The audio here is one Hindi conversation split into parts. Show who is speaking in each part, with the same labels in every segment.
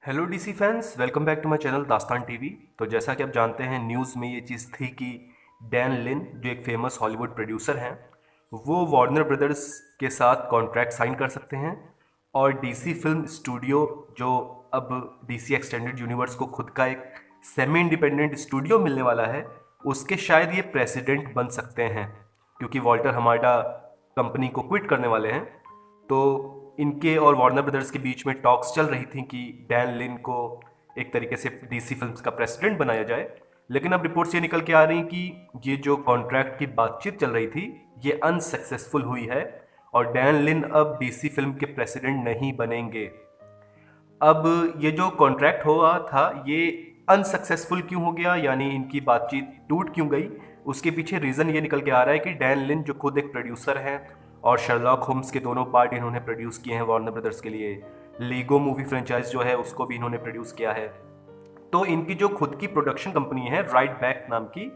Speaker 1: Hello DC fans, welcome back to my channel Dastaan TV. तो जैसा कि आप जानते हैं, न्यूज़ में ये चीज़ थी कि डैन लिन जो एक फेमस हॉलीवुड प्रोड्यूसर हैं, वो वार्नर ब्रदर्स के साथ कॉन्ट्रैक्ट साइन कर सकते हैं और डीसी फिल्म स्टूडियो जो अब डीसी एक्सटेंडेड यूनिवर्स को खुद का एक सेमी इंडिपेंडेंट स्टूडियो मिलने वाला है, उसके शायद ये प्रेसिडेंट बन सकते हैं, क्योंकि वॉल्टर हमाडा कंपनी को क्विट करने वाले हैं। तो इनके और वार्नर ब्रदर्स के बीच में टॉक्स चल रही थी कि डैन लिन को एक तरीके से डीसी फिल्म्स का प्रेसिडेंट बनाया जाए। लेकिन अब रिपोर्ट्स ये निकल के आ रही कि ये जो कॉन्ट्रैक्ट की बातचीत चल रही थी, ये अनसक्सेसफुल हुई है और डैन लिन अब डीसी फिल्म के प्रेसिडेंट नहीं बनेंगे। अब ये जो कॉन्ट्रैक्ट हुआ था, ये अनसक्सेसफुल क्यों हो गया, यानी इनकी बातचीत टूट क्यों गई, उसके पीछे रीज़न ये निकल के आ रहा है कि डैन लिन जो खुद एक प्रोड्यूसर हैं और शर्लॉक होम्स के दोनों पार्ट इन्होंने प्रोड्यूस किए हैं वार्नर ब्रदर्स के लिए, लीगो मूवी फ्रेंचाइज जो है उसको भी इन्होंने प्रोड्यूस किया है। तो इनकी जो खुद की प्रोडक्शन कंपनी है राइट बैक नाम की,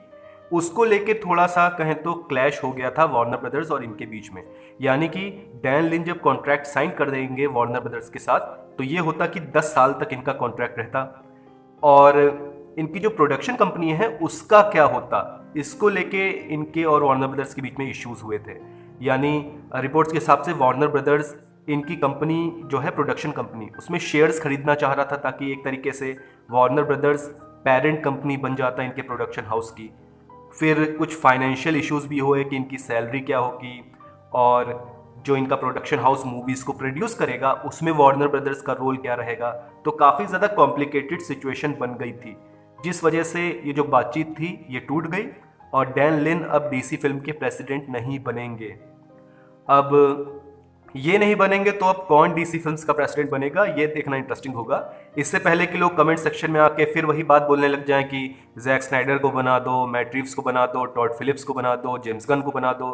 Speaker 1: उसको लेके थोड़ा सा कहें तो क्लैश हो गया था वार्नर ब्रदर्स और इनके बीच में। यानी कि डैन लिन जब कॉन्ट्रैक्ट साइन कर देंगे वार्नर ब्रदर्स के साथ, तो ये होता कि 10 साल तक इनका कॉन्ट्रैक्ट रहता और इनकी जो प्रोडक्शन कंपनी है उसका क्या होता, इसको लेके इनके और वार्नर ब्रदर्स के बीच में इश्यूज हुए थे। यानी रिपोर्ट्स के हिसाब से वार्नर ब्रदर्स इनकी कंपनी जो है प्रोडक्शन कंपनी, उसमें शेयर्स खरीदना चाह रहा था ताकि एक तरीके से वार्नर ब्रदर्स पेरेंट कंपनी बन जाता इनके प्रोडक्शन हाउस की। फिर कुछ फाइनेंशियल इश्यूज भी हुए कि इनकी सैलरी क्या होगी और जो इनका प्रोडक्शन हाउस मूवीज़ को प्रोड्यूस करेगा उसमें वार्नर ब्रदर्स का रोल क्या रहेगा। तो काफ़ी ज़्यादा कॉम्प्लिकेटेड सिचुएशन बन गई थी, जिस वजह से ये जो बातचीत थी ये टूट गई और डैन लिन अब डीसी फिल्म के प्रेसिडेंट नहीं बनेंगे। अब ये नहीं बनेंगे तो अब कौन डीसी फिल्म्स का प्रेसिडेंट बनेगा, ये देखना इंटरेस्टिंग होगा। इससे पहले कि लोग कमेंट सेक्शन में आके फिर वही बात बोलने लग जाएं कि जैक स्नाइडर को बना दो, मैट रिव्स को बना दो, टॉड फिलिप्स को बना दो, जेम्स गन को बना दो,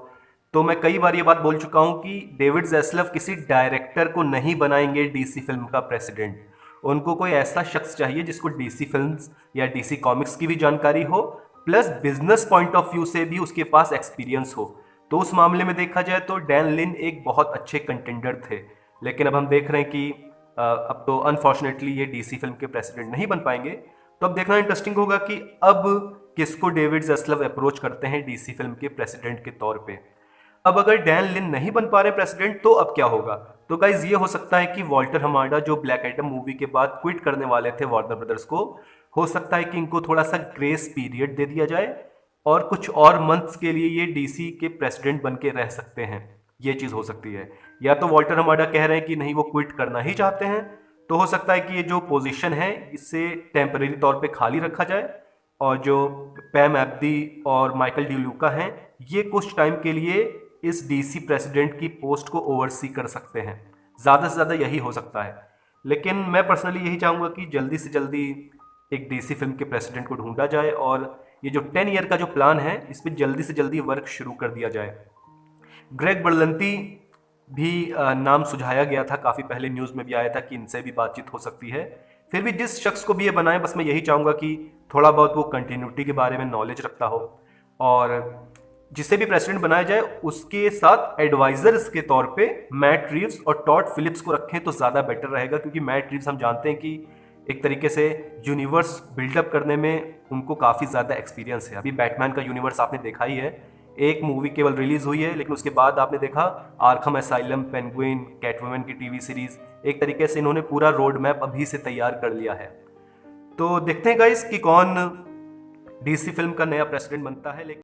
Speaker 1: तो मैं कई बार ये बात बोल चुका हूं कि डेविड ज़ैस्लव किसी डायरेक्टर को नहीं बनाएंगे डीसी फिल्म का प्रेसिडेंट। उनको कोई ऐसा शख्स चाहिए जिसको डीसी फिल्म्स या डीसी कॉमिक्स की भी जानकारी हो, plus business point of view से भी उसके पास एक्सपीरियंस हो। तो उस मामले में देखा जाए तो डैन लिन एक बहुत अच्छे कंटेंडर थे। लेकिन अब हम देख रहे हैं कि अब तो अनफॉर्चुनेटली ये डीसी फिल्म के प्रेसिडेंट नहीं बन पाएंगे। तो अब देखना इंटरेस्टिंग होगा कि अब किसको डेविड ज़ैस्लव अप्रोच करते हैं डीसी फिल्म के प्रेसिडेंट के तौर पे। अब अगर डैन लिन नहीं बन पा रहे प्रेसिडेंट तो अब क्या होगा। तो गाइज ये हो सकता है कि वॉल्टर हमाडा जो ब्लैक एडम मूवी के बाद क्विट करने वाले थे वार्नर ब्रदर्स को, हो सकता है कि इनको थोड़ा सा ग्रेस पीरियड दे दिया जाए और कुछ और मंथ्स के लिए ये डीसी के प्रेसिडेंट बन के रह सकते हैं। ये चीज़ हो सकती है। या तो वॉल्टर हमाडा कह रहे हैं कि नहीं, वो क्विट करना ही चाहते हैं, तो हो सकता है कि ये जो पोजीशन है इससे टेम्परेरी तौर पे खाली रखा जाए और जो पैम एब्दी और माइकल डी लूका हैं, ये कुछ टाइम के लिए इस डीसी प्रेसिडेंट की पोस्ट को ओवरसी कर सकते हैं। ज़्यादा से ज़्यादा यही हो सकता है। लेकिन मैं पर्सनली यही चाहूँगा कि जल्दी से जल्दी एक डीसी फिल्म के प्रेसिडेंट को ढूंढा जाए और ये जो 10 ईयर का जो प्लान है इस पर जल्दी से जल्दी वर्क शुरू कर दिया जाए। ग्रेग बर्लंती भी नाम सुझाया गया था, काफ़ी पहले न्यूज़ में भी आया था कि इनसे भी बातचीत हो सकती है। फिर भी जिस शख्स को भी ये बनाए, बस मैं यही चाहूँगा कि थोड़ा बहुत वो कंटिन्यूटी के बारे में नॉलेज रखता हो और जिसे भी प्रेसिडेंट बनाया जाए उसके साथ एडवाइजर्स के तौर पे मैट रिव्स और टॉड फिलिप्स को रखें तो ज़्यादा बेटर रहेगा, क्योंकि मैट रिव्स हम जानते हैं कि एक तरीके से यूनिवर्स बिल्डअप करने में उनको काफ़ी ज़्यादा एक्सपीरियंस है। अभी बैटमैन का यूनिवर्स आपने देखा ही है, एक मूवी केवल रिलीज हुई है, लेकिन उसके बाद आपने देखा आर्खम एसाइलम, पेंगुइन, कैटवुमन की टीवी सीरीज, एक तरीके से इन्होंने पूरा रोड मैप अभी से तैयार कर लिया है। तो देखते हैं गाइस कि कौन डीसी फिल्म का नया प्रेसिडेंट बनता है। लेकिन